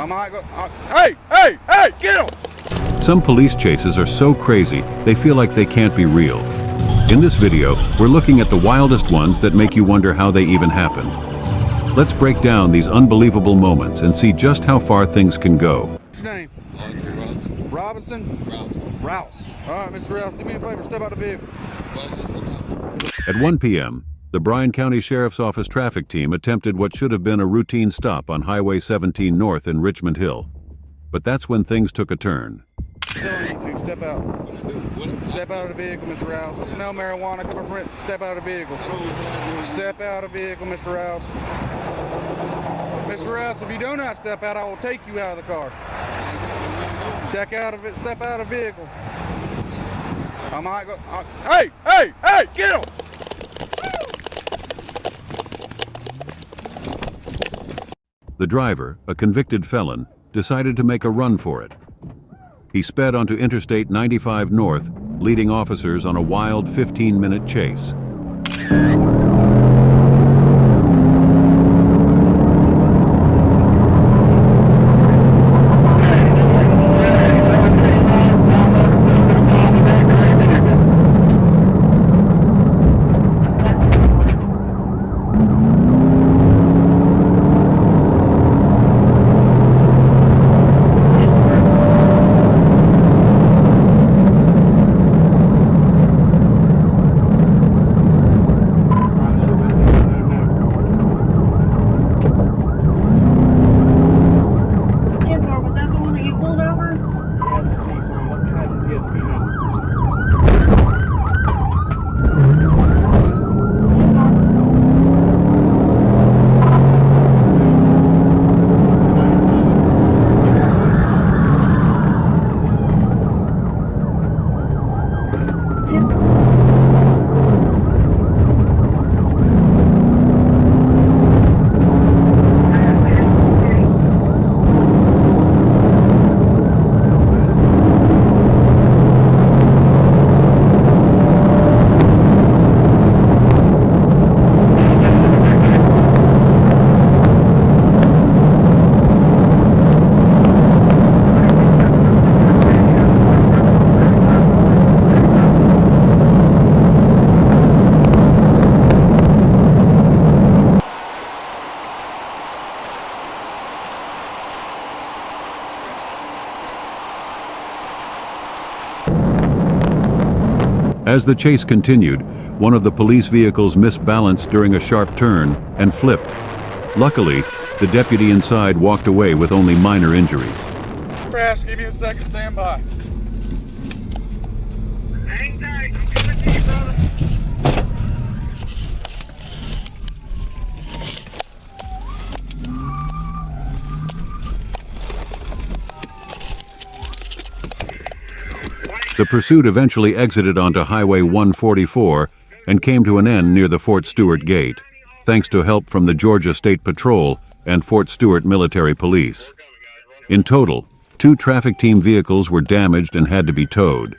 I might go. Hey, get him! Some police chases are so crazy, they feel like they can't be real. In this video, we're looking at the wildest ones that make you wonder how they even happened. Let's break down these unbelievable moments and see just how far things can go. What's your name? Robinson? Rouse. All right, Mr. Rouse, do me a favor, step out of the vehicle. At 1 p.m., the Bryan County Sheriff's Office traffic team attempted what should have been a routine stop on Highway 17 North in Richmond Hill. But that's when things took a turn. Telling you to step out. Step out of the vehicle, Mr. Rouse. I smell marijuana coming from it. Step out of the vehicle. Step out of the vehicle, Mr. Rouse. Mr. Rouse, if you do not step out, I will take you out of the car. Check out of it. Step out of the vehicle. I might go. Hey, get him! The driver, a convicted felon, decided to make a run for it. He sped onto Interstate 95 North, leading officers on a wild 15-minute chase. As the chase continued, one of the police vehicles misbalanced during a sharp turn and flipped. Luckily, the deputy inside walked away with only minor injuries. Crash, give me a second, stand by. Hang tight, I'm coming to you, brother. The pursuit eventually exited onto Highway 144 and came to an end near the Fort Stewart Gate, thanks to help from the Georgia State Patrol and Fort Stewart Military Police. In total, 2 traffic team vehicles were damaged and had to be towed.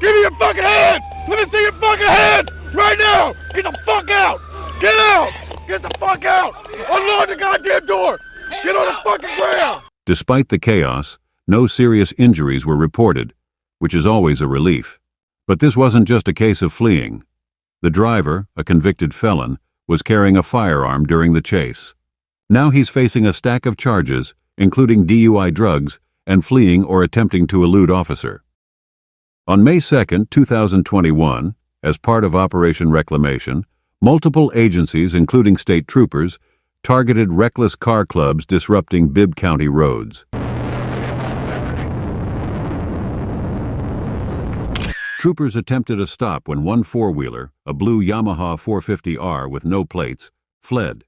Give me your fucking hand! Let me see your fucking hand! Right now! Get the fuck out! Get out! Get the fuck out! Unlock the goddamn door! Get on the fucking ground! Despite the chaos, no serious injuries were reported, which is always a relief. But this wasn't just a case of fleeing. The driver, a convicted felon, was carrying a firearm during the chase. Now he's facing a stack of charges, including DUI drugs and fleeing or attempting to elude officer. On May 2, 2021, as part of Operation Reclamation, multiple agencies, including state troopers, targeted reckless car clubs disrupting Bibb County roads. Troopers attempted a stop when one four-wheeler, a blue Yamaha 450R with no plates, fled.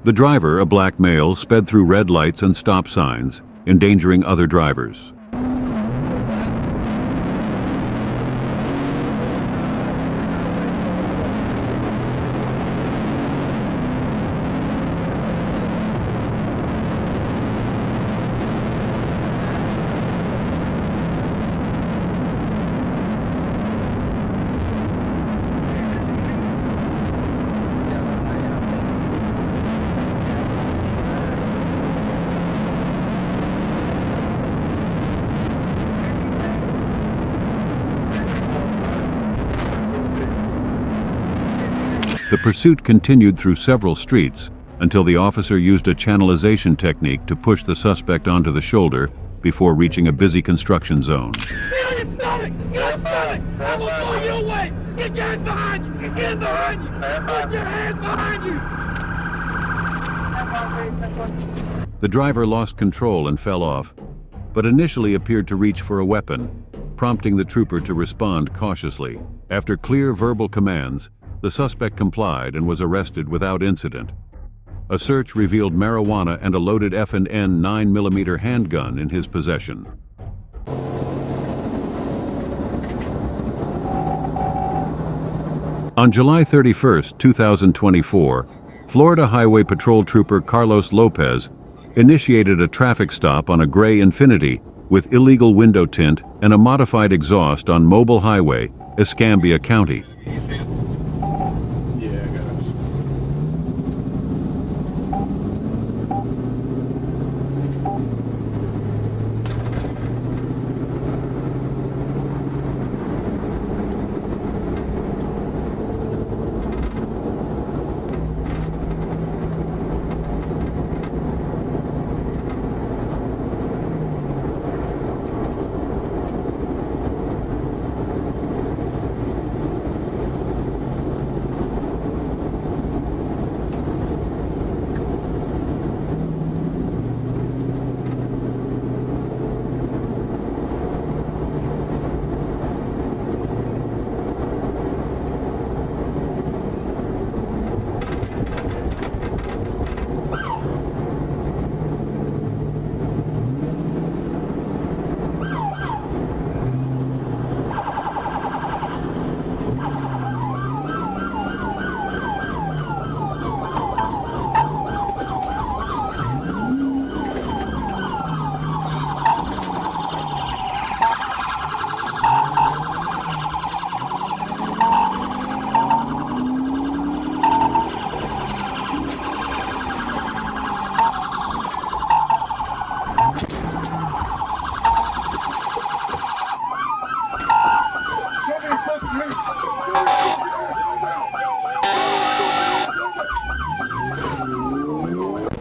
The driver, a black male, sped through red lights and stop signs, endangering other drivers. The pursuit continued through several streets until the officer used a channelization technique to push the suspect onto the shoulder before reaching a busy construction zone. Get on your stomach! Get on your stomach! I will pull you away! Get your hands behind you! Get them behind you! Put your hands behind you! The driver lost control and fell off, but initially appeared to reach for a weapon, prompting the trooper to respond cautiously. After clear verbal commands, the suspect complied and was arrested without incident. A search revealed marijuana and a loaded F&N 9mm handgun in his possession. On July 31, 2024, Florida Highway Patrol Trooper Carlos Lopez initiated a traffic stop on a gray Infiniti with illegal window tint and a modified exhaust on Mobile Highway, Escambia County.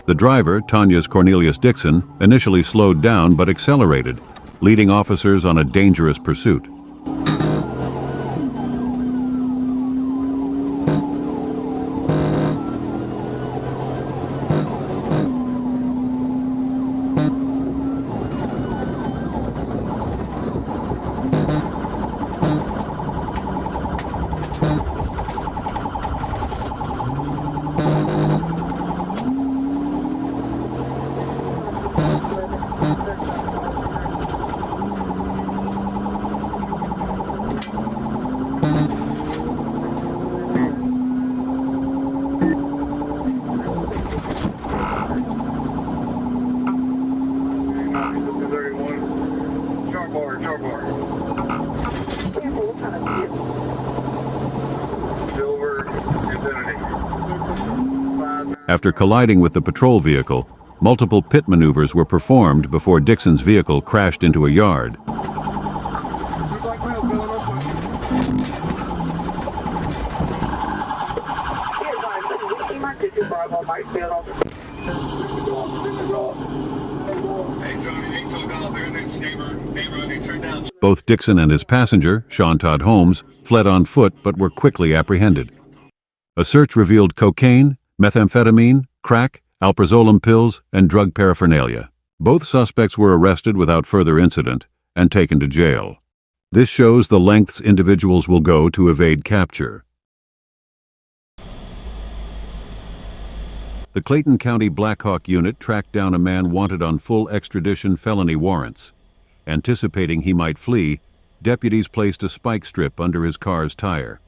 The driver, Tanya's Cornelius Dixon, initially slowed down but accelerated, leading officers on a dangerous pursuit. After colliding with the patrol vehicle, multiple pit maneuvers were performed before Dixon's vehicle crashed into a yard. Both Dixon and his passenger, Sean Todd Holmes, fled on foot but were quickly apprehended. A search revealed cocaine, methamphetamine, crack, alprazolam pills, and drug paraphernalia. Both suspects were arrested without further incident and taken to jail. This shows the lengths individuals will go to evade capture. The Clayton County Black Hawk unit tracked down a man wanted on full extradition felony warrants. Anticipating he might flee, deputies placed a spike strip under his car's tire.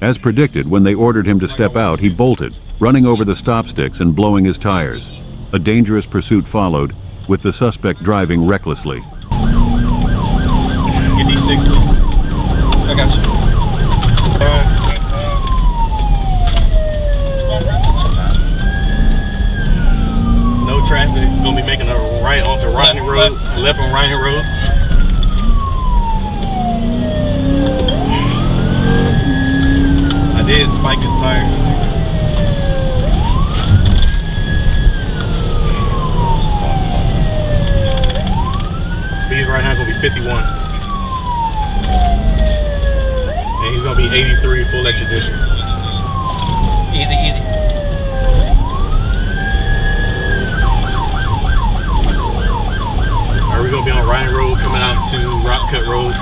As predicted, when they ordered him to step out, he bolted, running over the stop sticks and blowing his tires. A dangerous pursuit followed, with the suspect driving recklessly. Get these sticks. I got you. No traffic. Gonna be making a right onto Rodney Road, left on Rodney Road. I did spike his tire. Speed right now is gonna be 51. And he's gonna be 83 full extradition. Easy, easy. Alright, we're gonna be on Ryan Road coming out to Rock Cut Road.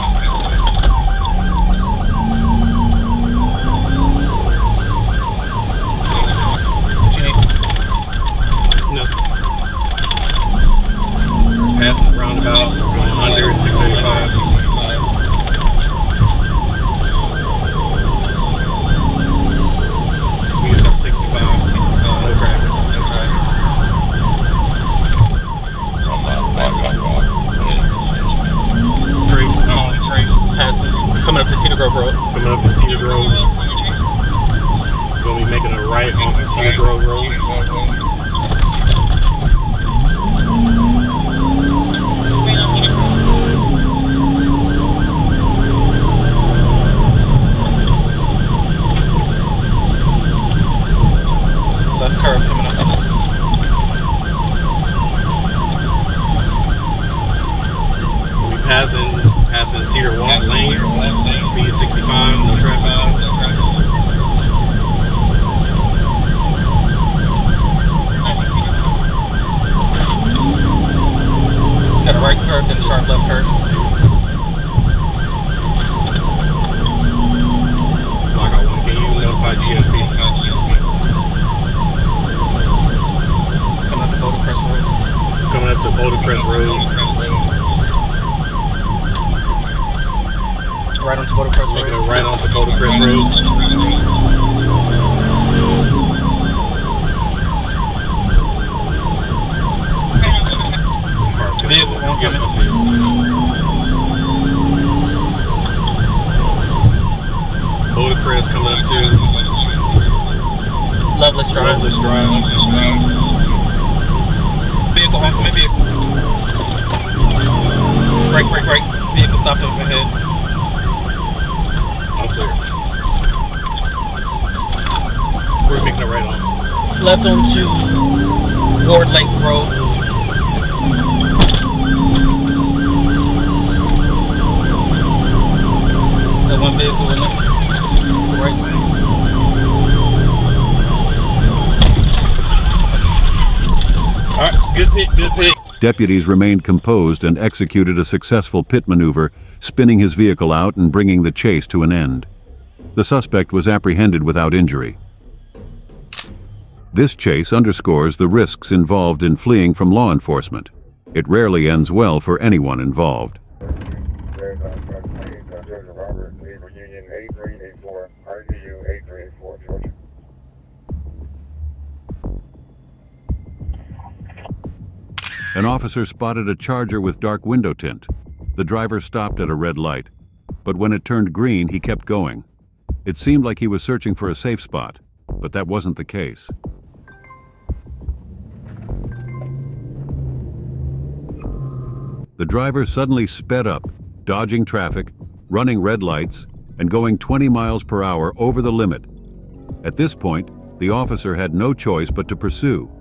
What you need? No. Passing the roundabout, going under 685. Speed is up 65. No traffic. Trace, passing, coming up to Cedar Grove Road. Coming up to Cedar Grove. Gonna be making a right onto Cedar Grove Road. Left curve coming up. We'll be passing Cedar Walk Lane. Speed 65, no traffic. Got a right curve, then a sharp left curve. Blackout 1, can you notify GSP? Coming up to Boulder Crest Road. Coming up to Boulder Crest Road. Right onto Boulder Crest Road. Making a right onto Boulder Crest Road. Vehicle oncoming. I see it. Boulder Crest coming up to Loveless Drive. Loveless Drive. Vehicle oncoming vehicle. Brake. Vehicle stopped up ahead. All clear. We're making a right on. Left onto Ward Lake Road. That one vehicle in the right lane. Alright, good pit. Deputies remained composed and executed a successful pit maneuver, spinning his vehicle out and bringing the chase to an end. The suspect was apprehended without injury. This chase underscores the risks involved in fleeing from law enforcement. It rarely ends well for anyone involved. An officer spotted a Charger with dark window tint. The driver stopped at a red light, but when it turned green, he kept going. It seemed like he was searching for a safe spot, but that wasn't the case. The driver suddenly sped up, dodging traffic, running red lights, and going 20 miles per hour over the limit. At this point, the officer had no choice but to pursue.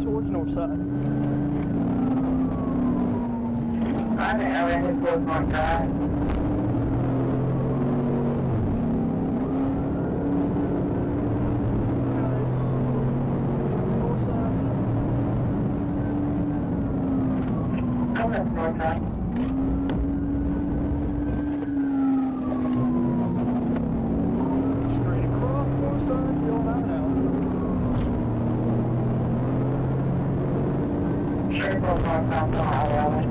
Towards north side. I think I'm headed towards north side. North side. Straight across north side, still not out. Straight across north side, still not out.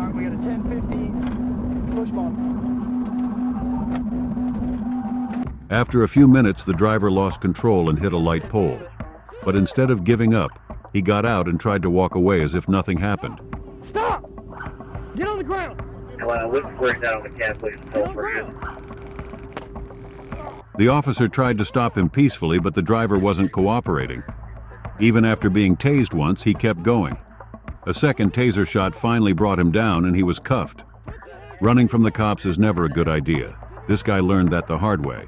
Alright, we got a 1050 push bump. After a few minutes, the driver lost control and hit a light pole. But instead of giving up, he got out and tried to walk away as if nothing happened. Stop! Get on the ground! We're squaring down on the cab, please. Get on the ground! The officer tried to stop him peacefully, but the driver wasn't cooperating. Even after being tased once, he kept going. A second taser shot finally brought him down and he was cuffed. Running from the cops is never a good idea. This guy learned that the hard way.